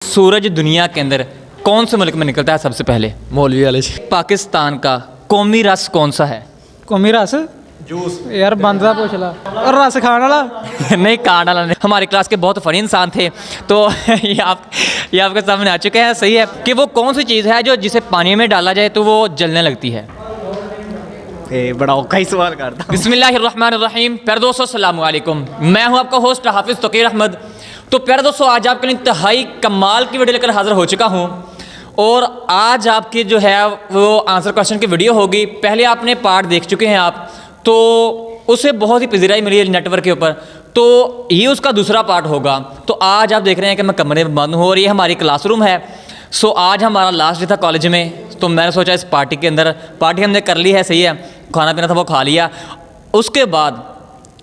सूरज दुनिया के अंदर कौन से मुल्क में निकलता है सबसे पहले? मौलवी वाले जी। पाकिस्तान का कौमी रस कौन सा है? कौमी रस जूस यार बंद दा पूछ ला। और रस खाने वाला नहीं, कांड वाला नहीं। हमारी क्लास के बहुत फनी इंसान थे, तो ये आपके सामने आ चुके हैं। सही है कि वो कौन सी चीज़ है जो जिसे पानी में डाला जाए तो वो जलने लगती है? बड़ा औखा ही सवाल करता। बिस्मिल्लाहिर्रहमानिर्रहीम। प्यारे दोस्तों अस्सलाम वालेकुम, मैं हूं आपका होस्ट हाफिज़ तकीर अहमद। तो प्यारे दोस्तों, आज आपके लिए इंतहाई कमाल की वीडियो लेकर हाज़िर हो चुका हूं और आज आपकी जो है वो आंसर क्वेश्चन की वीडियो होगी। पहले आपने पार्ट देख चुके हैं आप, तो उसे बहुत ही पजीराई मिली है नेटवर्क के ऊपर, तो ये उसका दूसरा पार्ट होगा। तो आज आप देख रहे हैं कि मैं कमरे में बंद हूँ और ये हमारी क्लासरूम है। सो आज हमारा लास्ट डे था कॉलेज में, तो मैंने सोचा इस पार्टी के अंदर पार्टी हमने कर ली है, सही है, खाना पीना था वो खा लिया। उसके बाद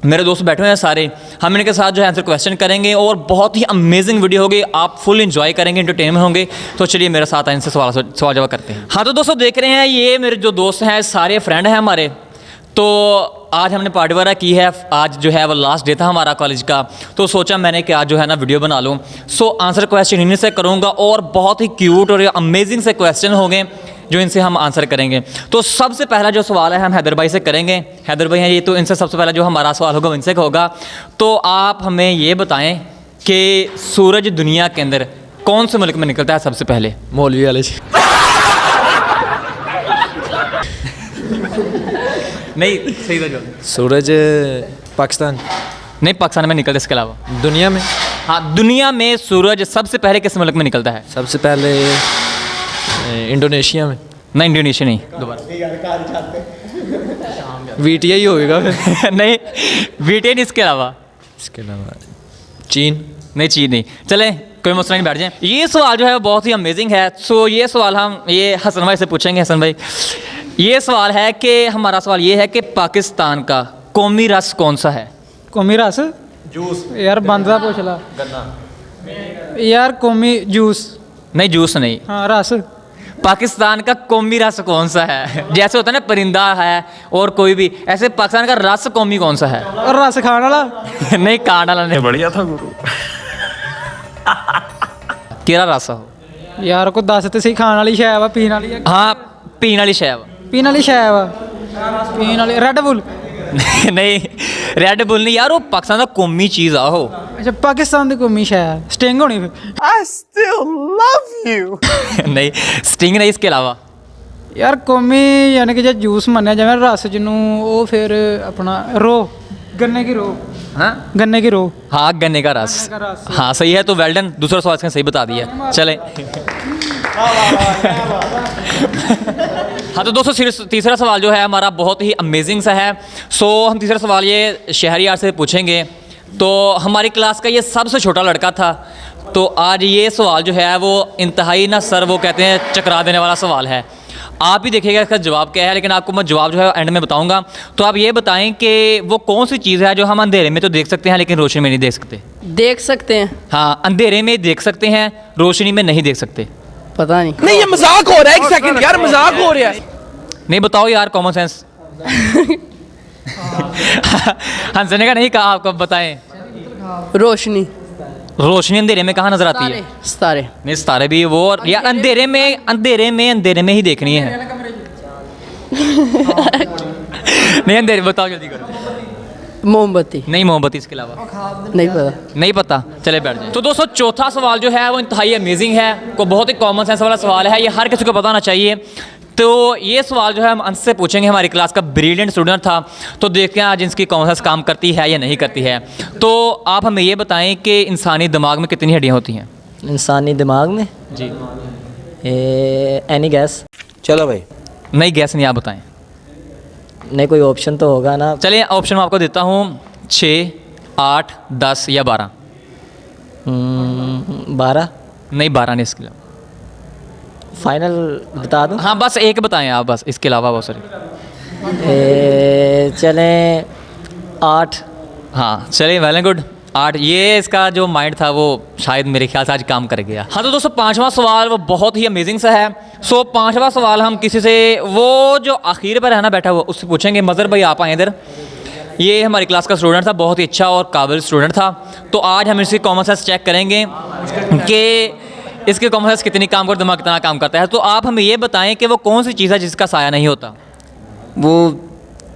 मेरे दोस्त बैठे हुए हैं सारे, हम इनके साथ जो है आंसर क्वेश्चन करेंगे और बहुत ही अमेजिंग वीडियो होगी, आप फुल एंजॉय करेंगे, एंटरटेनमेंट होंगे। तो चलिए मेरे साथ इनसे सवाल जवाब करते हैं। हाँ तो दोस्तों देख रहे हैं ये मेरे जो दोस्त हैं सारे फ्रेंड हैं हमारे। तो आज हमने पार्टी वगैरह की है, आज जो है वो लास्ट डे था हमारा कॉलेज का, तो सोचा मैंने कि आज जो है ना वीडियो बना लूँ। सो आंसर क्वेश्चन इन्हीं से करूँगा और बहुत ही क्यूट और अमेजिंग से क्वेश्चन होंगे जो इनसे हम आंसर करेंगे। तो सबसे पहला जो सवाल है हम हैदर भाई से करेंगे। हैदर भाई हैं ये, तो इनसे सबसे पहला जो हमारा सवाल होगा वो इनसे होगा। तो आप हमें ये बताएं कि सूरज दुनिया के अंदर कौन से मुल्क में निकलता है सबसे पहले? मौलवी वाले जी। नहीं, सही था जो। सूरज पाकिस्तान। नहीं, पाकिस्तान में निकलता, इसके अलावा दुनिया में। हाँ, दुनिया में सूरज सबसे पहले किस मुल्क में निकलता है? सबसे पहले इंडोनेशिया में। नहीं, इंडोनेशिया नहीं, दोबारा। VTI होगा फिर। नहीं, VTI नहीं, इसके अलावा। इसके अलावा चीन। नहीं, चीन नहीं। चलें, कोई मसला नहीं, बैठ जाएं। ये सवाल जो है वो बहुत ही अमेजिंग है। सो ये सवाल हम ये हसन भाई से पूछेंगे। हसन भाई, ये सवाल है कि हमारा सवाल ये है कि पाकिस्तान का कौमी रस कौन सा है? कौमी रस जूस यार बंद दा पूछ ला। यार कौमी जूस नहीं, जूस नहीं। हाँ रस। पाकिस्तान का कौमी रस कौन सा है? जैसे होता है ना परिंदा है और कोई भी, ऐसे पाकिस्तान का रस कौमी कौन सा है? और रस खाने वाला नहीं, कांड वाला नहीं। बढ़िया था गुरु। केरा रस हो यार को दस ते सही खाने वाली शै वा पीने वाली? हाँ, पीने वाली शै वा। पीने वाली शै वा, पीने वाली रेड बुल। नहीं, रेड बुल नहीं यार, वो पाकिस्तान का कौमी चीज़ आ हो। अच्छा, पाकिस्तान की कौमी शै स्टिंग होनी फिर। I still love you। नहीं, स्टिंग नहीं, इसके अलावा। यार कौमी यानी कि जो जूस मन्निया जाए रस जिन्हों वो फिर अपना रो गन्ने की रो। हाँ, गन्ने की रो। हाँ, गन्ने का रस। गन्ने का रस। हाँ सही है, तो वेल डन, दूसरा सवाल इसने सही बता दिया। चलें। हाँ तो दोस्तों तीसरा सवाल जो है हमारा बहुत ही अमेजिंग सा है। सो हम तीसरा सवाल ये शहरियार से पूछेंगे। तो हमारी क्लास का ये सबसे छोटा लड़का था, तो आज ये सवाल जो है वो इंतहाई ना सर वो कहते हैं चकरा देने वाला सवाल है। आप ही देखिएगा इसका जवाब क्या है, लेकिन आपको मैं जवाब जो है एंड में बताऊंगा। तो आप ये बताएं कि वो कौन सी चीज़ है जो हम अंधेरे में तो देख सकते हैं लेकिन रोशनी में नहीं देख सकते? देख सकते हैं। हाँ, अंधेरे में देख सकते हैं, रोशनी में नहीं देख सकते। पता नहीं। नहीं, ये मजाक हो रहा है। एक सेकंड यार, मजाक हो रहा है। नहीं, बताओ यार, कॉमन सेंस। हंसने का नहीं कहा आपको, बताएं। रोशनी। रोशनी अंधेरे में कहाँ नजर आती है? सितारे। नहीं, सितारे भी वो, और यार अंधेरे में ही देखनी है। नहीं, अंधेरे बताओ, जल्दी करो। मोमबत्ती। नहीं, मोमबत्ती, इसके अलावा नहीं पता। नहीं पता। चले बैठ जाए। तो दोस्तों चौथा सवाल जो है वो इंतहाई अमेजिंग है, को बहुत ही कॉमन सेंस वाला सवाल है, ये हर किसी को पता होना चाहिए। तो ये सवाल जो है हम अंश से पूछेंगे, हमारी क्लास का ब्रिलियंट स्टूडेंट था, तो देखते हैं आज इसकी कॉमन सेंस काम करती है या नहीं करती है। तो आप हमें ये बताएं कि इंसानी दिमाग में कितनी हड्डियाँ होती हैं? इंसानी दिमाग में जी। Any gas? चलो भाई। नहीं, गैस नहीं, आप बताएं। नहीं, कोई ऑप्शन तो होगा ना। चलिए ऑप्शन मैं आपको देता हूँ, 6, 8, 10 या 12। 12? नहीं, 12 नहीं, इसके अलावा। फाइनल बता दूँ? हाँ, बस एक बताएं आप, बस इसके अलावा बहुत सारी। चलें 8। हाँ चलिए, वेल एंड गुड, 8। ये इसका जो माइंड था वो शायद मेरे ख्याल से आज काम कर गया। हाँ तो दोस्तों पांचवा सवाल वो बहुत ही अमेजिंग सा है। सो पांचवा सवाल हम किसी से, वो जो आखिर पर है ना बैठा हुआ, उससे पूछेंगे। मज़र भाई आप आए इधर। ये हमारी क्लास का स्टूडेंट था, बहुत ही अच्छा और काबिल स्टूडेंट था। तो आज हम इसकी कॉमन सेंस चेक करेंगे कि इसके कॉमन सेंस कितनी काम कर, दिमाग कितना काम करता है। तो आप हमें ये बताएं कि वो कौन सी चीज़ है जिसका साया नहीं होता। वो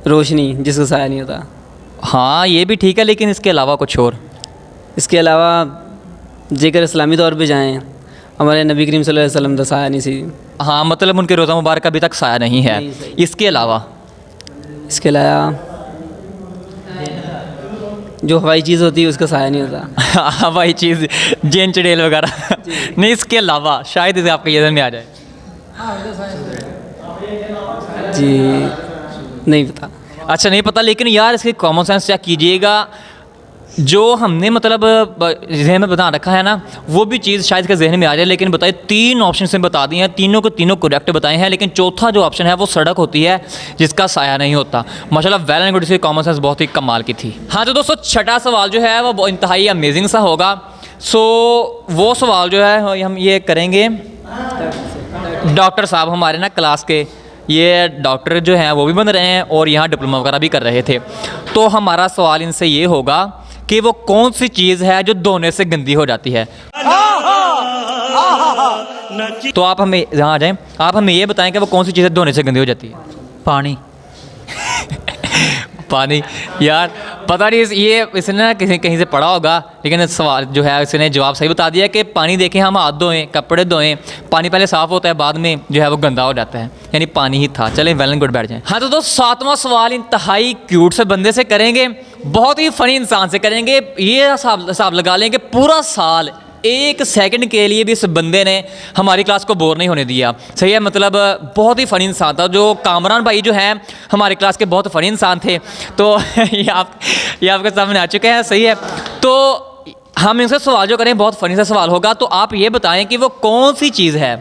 रोशनी जिसका साया नहीं होता। हाँ ये भी ठीक है, लेकिन इसके अलावा कुछ और। इसके अलावा जेकर इस्लामी तौर पे जाएं, हमारे नबी करीम सल्लल्लाहु अलैहि वसल्लम का साया नहीं सी। हाँ मतलब उनके रोज़ा मुबारक अभी तक साया नहीं है। नहीं, सही। इसके अलावा इसके अलावा जो हवाई चीज़ होती है उसका साया नहीं होता। हाँ भाई चीज़ जेन चड़ेल वगैरह नहीं, इसके अलावा शायद इसे आपके ये में आ जाए। जी नहीं पता। अच्छा नहीं पता, लेकिन यार इसके कॉमन सेंस चेक कीजिएगा। जो हमने मतलब जहन में बता रखा है ना, वो भी चीज़ शायद इसके जहन में आ जाए। लेकिन बताइए 3 ऑप्शन से बता दिए हैं, तीनों के तीनों करेक्ट बताए हैं, लेकिन चौथा जो ऑप्शन है वो सड़क होती है जिसका साया नहीं होता। माशाल्लाह वेल एंड गुड, इसकी कॉमन सेंस बहुत ही कमाल की थी। हाँ तो दोस्तों छठा सवाल जो है वो इंतहाई अमेजिंग सा होगा। सो वो सवाल जो है हम ये करेंगे डॉक्टर साहब हमारे ना क्लास के, ये डॉक्टर जो हैं वो भी बन रहे हैं और यहाँ डिप्लोमा वगैरह भी कर रहे थे। तो हमारा सवाल इनसे ये होगा कि वो कौन सी चीज़ है जो धोने से गंदी हो जाती है। तो आप हमें यहाँ आ जाएं, आप हमें ये बताएं कि वो कौन सी चीज़ है धोने से गंदी हो जाती है। पानी। पानी। यार पता नहीं ये इसने ना किसी कहीं से पढ़ा होगा, लेकिन सवाल जो है इसने जवाब सही बता दिया कि पानी देखें, हम हाथ धोएं, कपड़े धोएं, पानी पहले साफ़ होता है, बाद में जो है वो गंदा हो जाता है, यानी पानी ही था। चलें वेल एंड गुड बैठ जाएं। हाँ तो दोस्त 7वां सवाल इंतहाई क्यूट से बंदे से करेंगे, बहुत ही फ़नी इंसान से करेंगे। ये हिसाब लगा लें कि पूरा साल 1 सेकंड के लिए भी इस बंदे ने हमारी क्लास को बोर नहीं होने दिया। सही है, मतलब बहुत ही फ़नी इंसान था। जो कामरान भाई जो हैं हमारी क्लास के बहुत फ़नी इंसान थे। तो ये आपके सामने आ चुके हैं। सही है, तो हम इनसे सवाल जो करें बहुत फ़नी सा सवाल होगा। तो आप ये बताएं कि वो कौन सी चीज़ है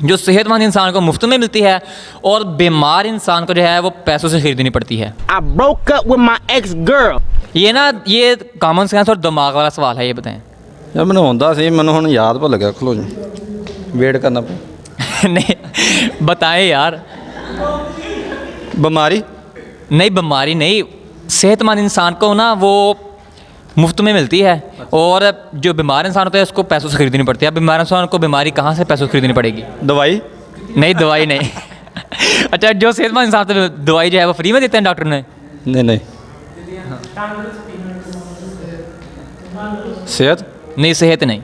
जो सेहतमंद इंसान को मुफ्त में मिलती है और बीमार इंसान को जो है वो पैसों से खरीदनी पड़ती है। I broke up with my ex-girl. ये कॉमन सेंस और दिमाग वाला सवाल है, ये बताएं। यार मैंने ਹੁੰਦਾ ਸੀ, ਮੈਨੂੰ ਹੁਣ याद भुल गया। खलो जी, वेट करना पे। नहीं बताएं यार। बीमारी? नहीं बीमारी नहीं, सेहतमंद इंसान को ना वो मुफ्त में मिलती है और जो बीमार इंसान होता है उसको पैसों से खरीदनी पड़ती है। अब बीमार इंसान को बीमारी कहाँ से पैसों से खरीदनी पड़ेगी? दवाई? नहीं दवाई नहीं। अच्छा जो सेहतमंद इंसान तो दवाई जो है वो फ्री में देते हैं डॉक्टर ने? नहीं नहीं। सेहत? नहीं सेहत नहीं।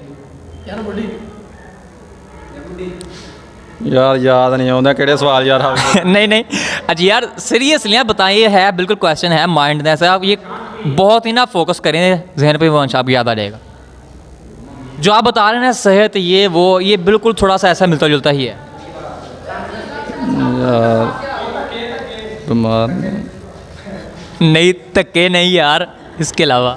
यार याद नहीं आता किहड़े सवाल यार। नहीं नहीं अच्छा यार सीरियसली आप बताएं, ये है बिल्कुल क्वेश्चन है माइंड में। आप ये बहुत ही ना फोकस करें जहन पे, वंश आपको याद आ जाएगा। जो आप बता रहे हैं ना सेहत ये वो, ये बिल्कुल थोड़ा सा ऐसा मिलता जुलता ही है। यार बीमार नहीं धक्के नहीं यार, इसके अलावा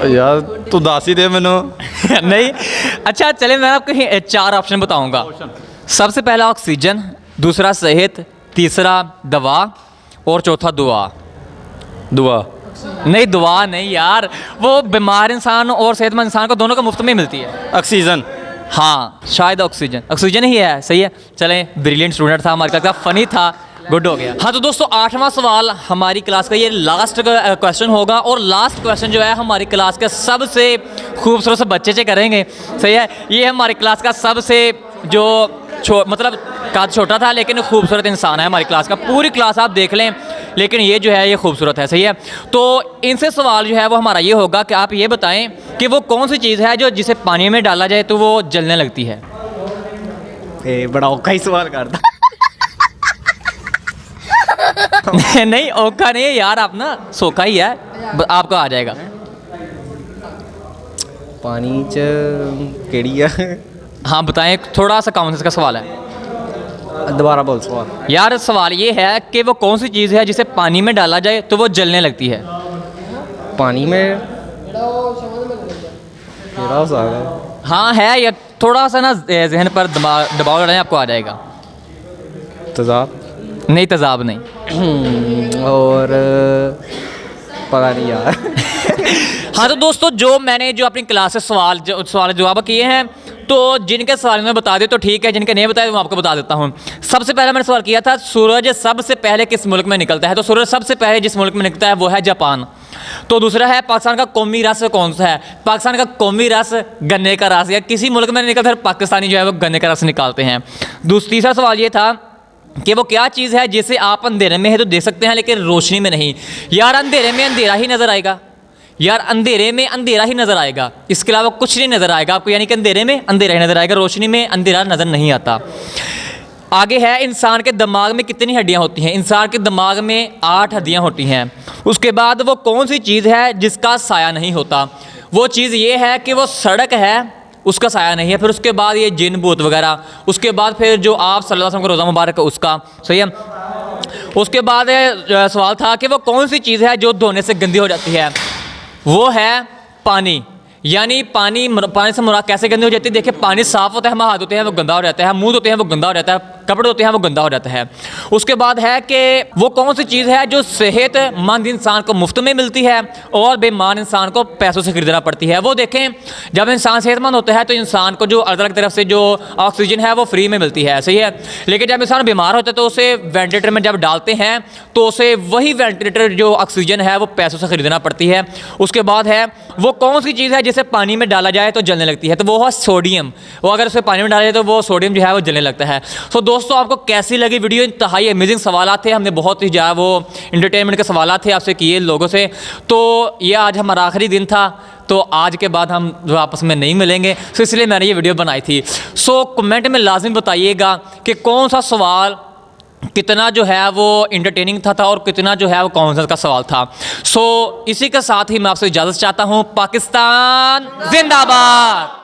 यार तू दस ही दे मैनू। नहीं अच्छा चले मैं आपको 4 ऑप्शन बताऊंगा। सबसे पहला ऑक्सीजन, दूसरा सेहत, तीसरा दवा और चौथा दुआ। दुआ? नहीं दुआ नहीं यार, वो बीमार इंसान और सेहतमंद इंसान को दोनों को मुफ्त में मिलती है। ऑक्सीजन? हाँ शायद ऑक्सीजन ही है। सही है, चलें ब्रिलियंट स्टूडेंट था हमारे क्लास का, फ़नी था, गुड हो गया। हाँ तो दोस्तों 8वां सवाल हमारी क्लास का ये लास्ट क्वेश्चन होगा और लास्ट क्वेश्चन जो है हमारी क्लास के सबसे खूबसूरत से बच्चे से करेंगे। सही है, ये हमारी क्लास का सबसे जो मतलब काफ़ी छोटा था लेकिन खूबसूरत इंसान है हमारी क्लास का। पूरी क्लास आप देख लें लेकिन ये जो है ये खूबसूरत है। सही है, तो इनसे सवाल जो है वो हमारा ये होगा कि आप ये बताएं कि वो कौन सी चीज़ है जो जिसे पानी में डाला जाए तो वो जलने लगती है। बड़ा औखा ही सवाल करता। नहीं औखा नहीं है यार, आप ना सोखा ही है, आपको आ जाएगा। पानी च केड़ी है? हाँ बताएं, थोड़ा सा कॉमन सेंस का सवाल है। दोबारा बोल सवाल। यार सवाल ये है कि वो कौन सी चीज़ है जिसे पानी में डाला जाए तो वो जलने लगती है। पानी में केड़ा हो सकता है? हाँ है, या थोड़ा सा ना जहन पर दबाव डालें आपको आ जाएगा। तेज़ाब? नहीं तेज़ाब नहीं। और पता नहीं यार। हाँ तो दोस्तों जो मैंने जो अपनी क्लास से सवाल जवाब किए हैं तो जिनके सवाल में बता दे तो ठीक है, जिनके नहीं बताए मैं आपको बता देता हूँ। सबसे पहले मैंने सवाल किया था सूरज सबसे पहले किस मुल्क में निकलता है, तो सूरज सबसे पहले जिस मुल्क में निकलता है वो है जापान। तो दूसरा है पाकिस्तान का कौमी रस कौन सा है, पाकिस्तान का कौमी रस गन्ने का रस, या किसी मुल्क में नहीं निकलता है पाकिस्तानी जो है वो गन्ने का रस निकालते हैं। तीसरा सवाल ये था कि वो क्या चीज़ है जिसे आप अंधेरे में है तो देख सकते हैं लेकिन रोशनी में नहीं। यार अंधेरे में अंधेरा ही नज़र आएगा, यार अंधेरे में अंधेरा ही नज़र आएगा, इसके अलावा कुछ नहीं नज़र आएगा आपको, यानी कि अंधेरे में अंधेरा ही नज़र आएगा, रोशनी में अंधेरा नज़र नहीं आता। आगे है इंसान के दिमाग में कितनी हड्डियां होती हैं, इंसान के दिमाग में 8 हड्डियां होती हैं। उसके बाद वो कौन सी चीज़ है जिसका साया नहीं होता, वो चीज़ ये है कि वो सड़क है उसका साया नहीं है। फिर उसके बाद ये जिन भूत वगैरह, उसके बाद फिर जो आप सल्लल्लाहु अलैहि वसल्लम का रोज़ा मुबारक है उसका, सही है। उसके बाद सवाल था कि वो कौन सी चीज़ है जो धोने से गंदी हो जाती है, वो है पानी। यानी पानी से मुराद कैसे गंदी हो जाती है, देखिए पानी साफ़ होता है, हम हाथ धोते हैं वो गंदा हो जाता है, मुंह धोते हैं वो गंदा हो जाता है, कपड़े धोते हैं वो गंदा हो जाता है। उसके बाद है कि वो कौन सी चीज़ है जो सेहतमंद इंसान को मुफ्त में मिलती है और बेईमान इंसान को पैसों से खरीदना पड़ती है। वो देखें जब इंसान सेहतमंद होता है तो इंसान को जो अलग अलग तरफ से जो ऑक्सीजन है वो फ्री में मिलती है, सही है। लेकिन जब इंसान बीमार होता है तो उसे वेंटिलेटर में जब डालते हैं तो उसे वही वेंटिलेटर जो ऑक्सीजन है वो पैसों से खरीदना पड़ती है। उसके बाद है वो कौन सी चीज़ है जिसे पानी में डाला जाए तो जलने लगती है, तो वो है सोडियम। वो अगर उसे पानी में डाला जाए तो वो सोडियम जो है वो जलने लगता है। सो दोस्तों आपको कैसी लगी वीडियो, इंतहाई अमेजिंग सवाल थे, हमने बहुत ही ज़्यादा वो इंटरटेनमेंट के सवाल थे आपसे किए लोगों से। तो ये आज हमारा आखिरी दिन था, तो आज के बाद हम जो आपस में नहीं मिलेंगे, सो इसलिए मैंने ये वीडियो बनाई थी। सो कमेंट में लाजिम बताइएगा कि कौन सा सवाल कितना जो है वो इंटरटेनिंग था और कितना जो है वो कॉमन सेंस का सवाल था। सो इसी के साथ ही मैं आपसे इजाज़त चाहता हूँ। पाकिस्तान जिंदाबाद।